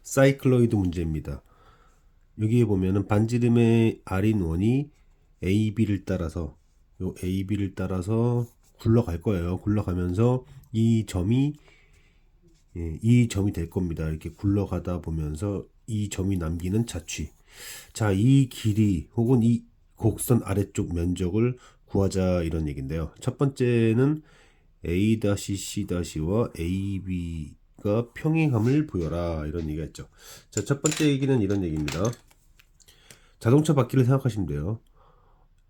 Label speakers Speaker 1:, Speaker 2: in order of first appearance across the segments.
Speaker 1: 사이클로이드 문제입니다. 여기에 보면은 반지름의 R인1이 AB를 따라서 요 AB를 따라서 굴러갈 거예요. 굴러가면서 이 점이 이 점이 될 겁니다. 이렇게 굴러가다 보면서 이 점이 남기는 자취. 자, 이 길이 혹은 이 곡선 아래쪽 면적을 구하자 이런 얘기인데요. 첫 번째는 A-C-와 AB가 평행함을 보여라 이런 얘기가 있죠. 자, 첫 번째 얘기는 이런 얘기입니다. 자동차 바퀴를 생각하시면 돼요.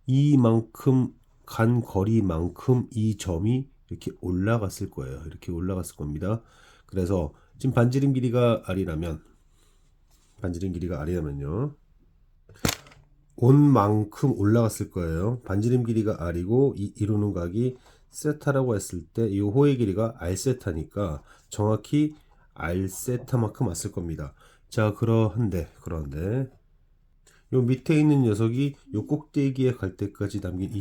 Speaker 1: 이만큼 간 거리만큼 이 점이 이렇게 올라갔을 거예요. 이렇게 올라갔을 겁니다. 그래서 지금 반지름 길이가 R이라면요. 온 만큼 올라갔을 거예요. 반지름 길이가 R이고 이루는 각이 세타라고 했을 때 이 호의 길이가 R 세타니까 정확히 R 세타만큼 왔을 겁니다. 자, 그런데 요 밑에 있는 녀석이 요 꼭대기에 갈 때까지 남긴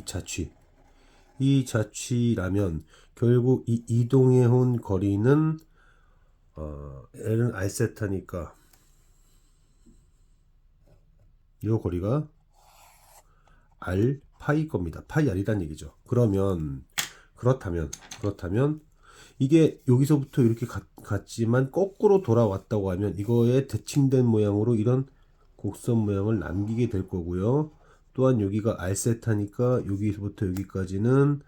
Speaker 1: 이 자취라면 결국 이 이동해 온 거리는 L은 R 세타니까 요 거리가 R 파이 겁니다. 파이 R이란 얘기죠. 그렇다면 이게 여기서부터 이렇게 갔지만 거꾸로 돌아왔다고 하면 이거에 대칭된 모양으로 이런 곡선 모양을 남기게 될 거고요. 또한 여기가 R 세타니까 여기서부터 여기까지는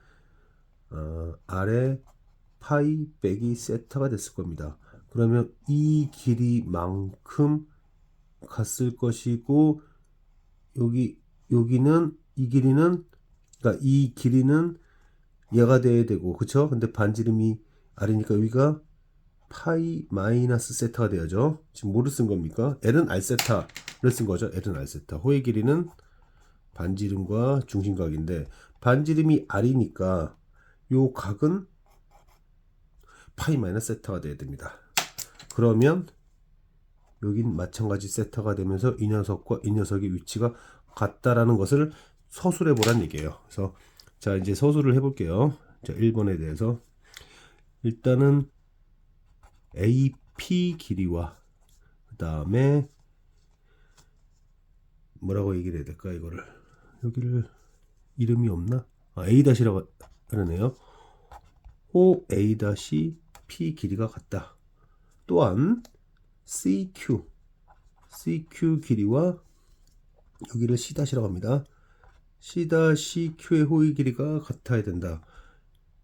Speaker 1: R의 파이 빼기 세타가 됐을 겁니다. 그러면 이 길이만큼 갔을 것이고 여기는 이 길이는 그러니까 이 길이는 얘가 돼야 되고 그쵸? 근데 반지름이 R이니까 여기가 파이 마이너스 세타가 돼야죠. 지금 뭐를 쓴 겁니까? L은 R 세타를 쓴 거죠. L은 R 세타. 호의 길이는 반지름과 중심각인데 반지름이 R이니까 요 각은 파이 마이너스 세타가 돼야 됩니다. 그러면 여긴 마찬가지 세타가 되면서 이 녀석과 이 녀석의 위치가 같다라는 것을 서술해 보란 얘기예요. 그래서 자, 이제 서술을 해 볼게요. 자, 1번에 대해서 일단은 AP 길이와 그 다음에 뭐라고 얘기를 해야 될까 이거를 여기를 이름이 없나? A-라고 하네요. 호 A-P 길이가 같다. 또한 CQ 길이와 여기를 C-라고 합니다. C-Q의 호의 길이가 같아야 된다.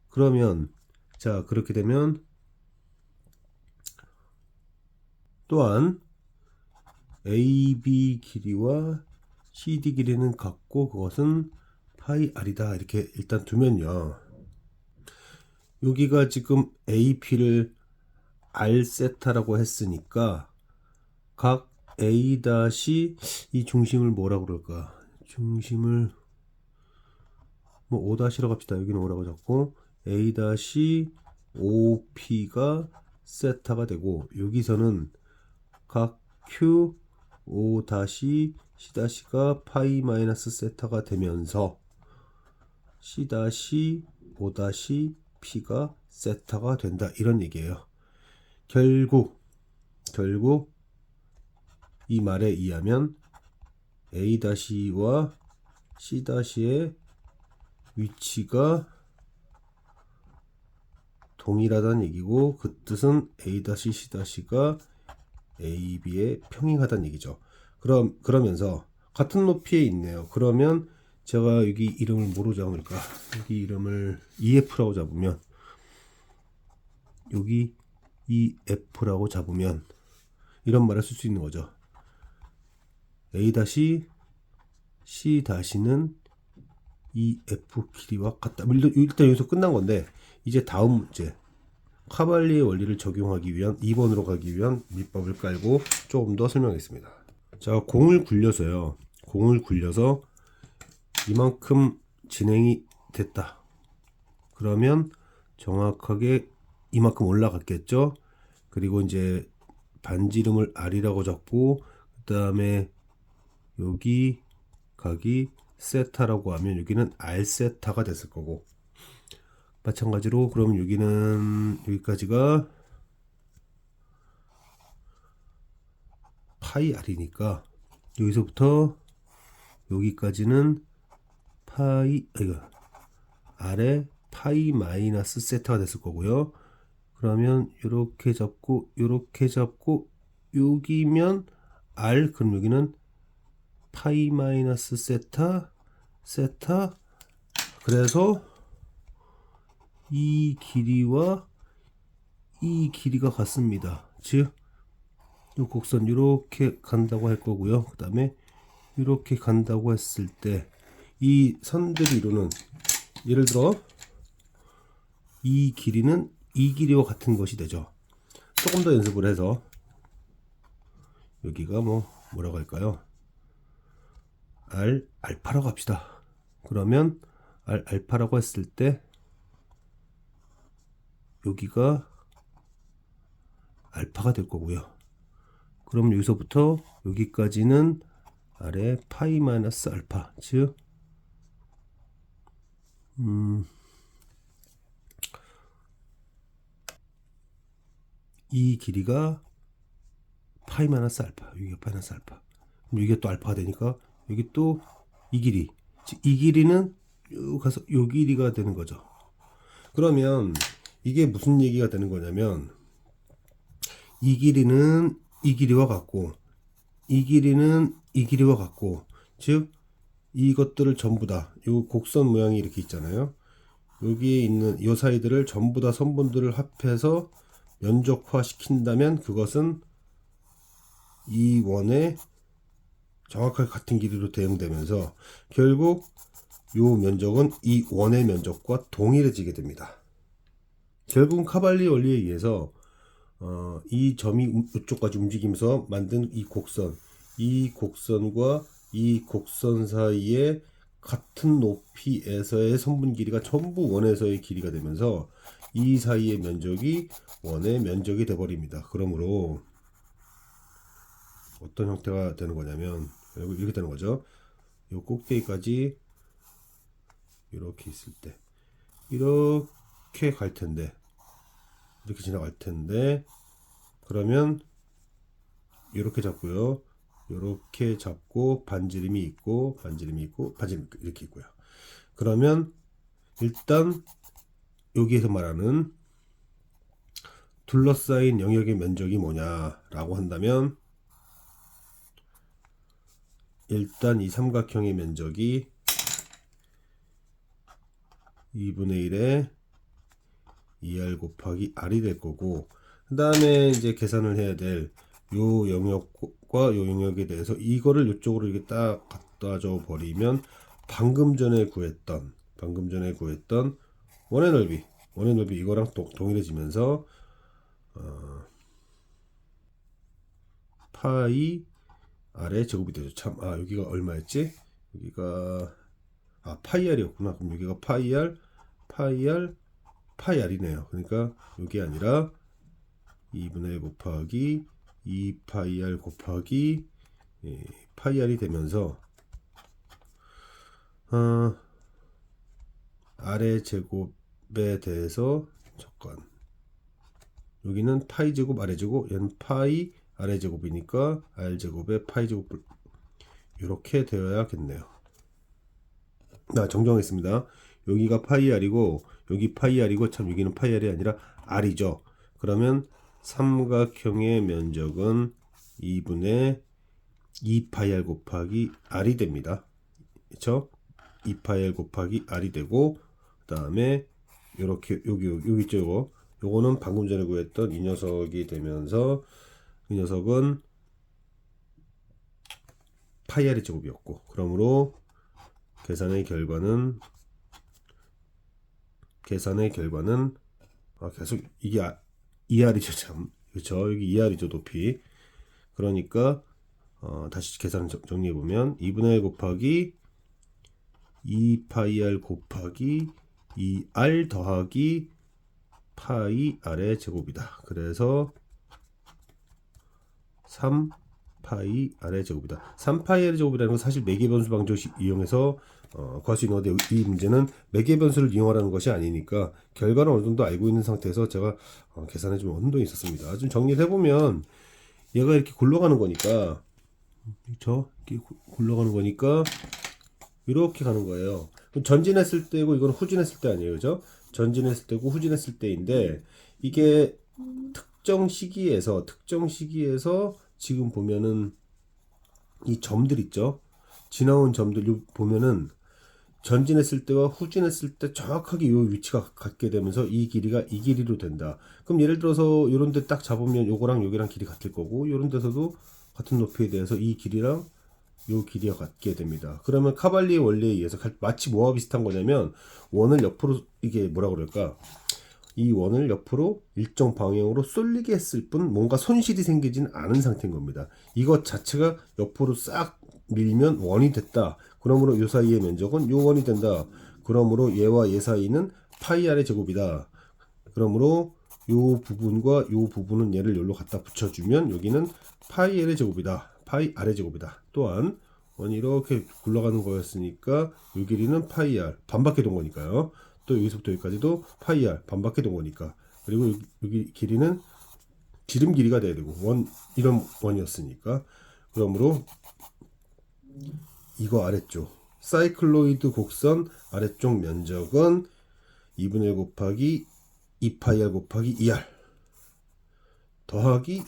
Speaker 1: 그러면 자, 그렇게 되면 또한 AB 길이와 CD 길이는 같고 그것은 파이 R이다. 이렇게 일단 두면요. 여기가 지금 AP를 R 세타라고 했으니까 각 A- 이 중심을 뭐라고 그럴까? 중심을 뭐 5-라고 합시다. 여기는 5라고 잡고 A-OP가 세타가 되고 여기서는 각 Q 5-C-가 파이 마이너스 세타가 되면서 C-5-P가 세타가 된다. 이런 얘기예요. 결국 이 말에 의하면 A-와 C-의 위치가 동일하다는 얘기고 그 뜻은 A-C-가 AB에 평행하다는 얘기죠. 그러면서 같은 높이에 있네요. 그러면 제가 여기 이름을 뭐로 잡을까? 여기 이름을 EF라고 잡으면 여기 EF라고 잡으면 이런 말을 쓸 수 있는 거죠. A-C-는 EF 길이와 같다. 일단 여기서 끝난 건데 이제 다음 문제 카발리의 원리를 적용하기 위한 2번으로 가기 위한 밑밥을 깔고 조금 더 설명하겠습니다. 자, 공을 굴려서 이만큼 진행이 됐다. 그러면 정확하게 이만큼 올라갔겠죠. 그리고 이제 반지름을 R이라고 잡고 그 다음에 여기 각이 세타라고 하면 여기는 R 세타가 됐을 거고 마찬가지로 그럼 여기는 여기까지가 파이 r이니까 여기서부터 여기까지는 파이 이거 아래 파이 마이너스 세타가 됐을 거고요. 그러면 이렇게 잡고 이렇게 잡고 여기면 r, 그럼 여기는 파이 마이너스 세타 그래서 이 길이와 이 길이가 같습니다. 즉 이 곡선 이렇게 간다고 할 거고요. 그 다음에 이렇게 간다고 했을 때 이 선들이 이루는, 예를 들어 이 길이는 이 길이와 같은 것이 되죠. 조금 더 연습을 해서 여기가 뭐라고 할까요? 알파라고 합시다. 그러면 알파라고 했을 때 여기가 알파가 될 거고요. 그럼 여기서부터 여기까지는 아래 파이 마이너스 알파, 즉 이 길이가 파이 마이너스 알파, 여기가 파이 마이너스 알파. 그럼 여기가 또 알파가 되니까 여기 또 이 길이, 즉 이 길이는 요 가서 요 길이가 되는 거죠. 그러면 이게 무슨 얘기가 되는 거냐면 이 길이는 이 길이와 같고 이 길이는 이 길이와 같고, 즉 이것들을 전부 다 요 곡선 모양이 이렇게 있잖아요. 여기에 있는 요 사이들을 전부 다 선분들을 합해서 면적화 시킨다면 그것은 이 원의 정확하게 같은 길이로 대응되면서 결국 요 면적은 이 원의 면적과 동일해지게 됩니다. 결국은 카발리 원리에 의해서 이 점이 이쪽까지 움직이면서 만든 이 곡선과 이 곡선 사이에 같은 높이에서의 선분 길이가 전부 원에서의 길이가 되면서 이 사이의 면적이 원의 면적이 되어버립니다. 그러므로 어떤 형태가 되는 거냐면 이렇게 되는 거죠. 이 꼭대기까지 이렇게 있을 때 이렇게 갈 텐데, 이렇게 지나갈 텐데, 그러면 이렇게 잡고요. 이렇게 잡고 반지름이 있고 반지름이 이렇게 있고요. 그러면 일단 여기에서 말하는 둘러싸인 영역의 면적이 뭐냐라고 한다면 일단 이 삼각형의 면적이 2분의 1에 2r 곱하기 r이 될 거고, 그 다음에 이제 계산을 해야 될 요 영역과 요 영역에 대해서 이거를 이쪽으로 이렇게 딱 갖다 줘 버리면 방금 전에 구했던 원의 넓이 이거랑 동일해지면서 파이 r의 제곱이 되죠. 참, 여기가 얼마였지? 여기가 파이 r이었구나. 그럼 여기가 파이 r이네요. 그러니까 이게 아니라 2분의 1 곱하기 2파이 r 곱하기 파이 r이 되면서 r의 제곱에 대해서 잠깐, 여기는 파이 제곱 r의 제곱, 얘는 파이 r의 제곱이니까 r 제곱에 파이 제곱, 이렇게 되어야겠네요. 정정하겠습니다. 여기가 파이 r이고 여기 파이 r이고, 참 여기는 파이 r이 아니라 r이죠. 그러면 삼각형의 면적은 2분의 2파이 r 곱하기 r이 됩니다. 그렇죠? 2파이 r 곱하기 r이 되고, 그 다음에 이렇게 여기 있죠. 요거는 방금 전에 구했던 이 녀석이 되면서 이 녀석은 파이 r의 제곱이었고, 그러므로 계산의 결과는 계속 이게 2r이죠. 참, 그렇죠? 여기 2r이죠, 높이. 그러니까 다시 계산 정리해 보면 2분의 1 곱하기 2파이 r 곱하기 2r 더하기 파이 r의 제곱이다. 그래서 3파이 r의 제곱이다. 3파이 r의 제곱이라는 건 사실 매개변수 방정식 이용해서 구할 수 있는 건데, 이 문제는 매개변수를 이용하라는 것이 아니니까 결과는 어느 정도 알고 있는 상태에서 제가 계산에 좀 혼동이 있었습니다. 좀 정리를 해보면 얘가 이렇게 굴러가는 거니까 그렇죠? 이렇게 굴러가는 거니까 이렇게 가는 거예요. 그럼 전진했을 때고 이건 후진했을 때 아니에요, 그죠? 전진했을 때고 후진했을 때인데 이게 특정 시기에서 지금 보면은 이 점들 있죠? 지나온 점들 보면은 전진했을 때와 후진했을 때 정확하게 이 위치가 같게 되면서 이 길이가 이 길이로 된다. 그럼 예를 들어서 이런 데 딱 잡으면 요거랑 요거랑 길이 같을 거고 이런 데서도 같은 높이에 대해서 이 길이랑 요 길이가 같게 됩니다. 그러면 카발리의 원리에 의해서 마치 뭐와 비슷한 거냐면 원을 옆으로 이게 뭐라 그럴까? 이 원을 옆으로 일정 방향으로 쏠리게 했을 뿐 뭔가 손실이 생기진 않은 상태인 겁니다. 이것 자체가 옆으로 싹 밀면 원이 됐다. 그러므로 요 사이의 면적은 요 원이 된다. 그러므로 얘와 얘 사이는 파이 r의 제곱이다. 그러므로 요 부분과 요 부분은 얘를 여기로 갖다 붙여주면 여기는 파이 l의 제곱이다. 파이 r의 제곱이다. 또한 원이 이렇게 굴러가는 거였으니까 요 길이는 파이 r 반바퀴 동거니까요. 또 여기서부터 여기까지도 파이 r 반바퀴 동거니까 그리고 여기 길이는 지름 길이가 돼야 되고 원 이런 원이었으니까 그러므로 이거 아래쪽 사이클로이드 곡선 아래쪽 면적은 2분의 1 곱하기 2파이 r 곱하기 2r 더하기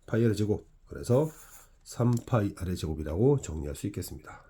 Speaker 1: 파이 r의 제곱 그래서 3파이 r의 제곱이라고 정리할 수 있겠습니다.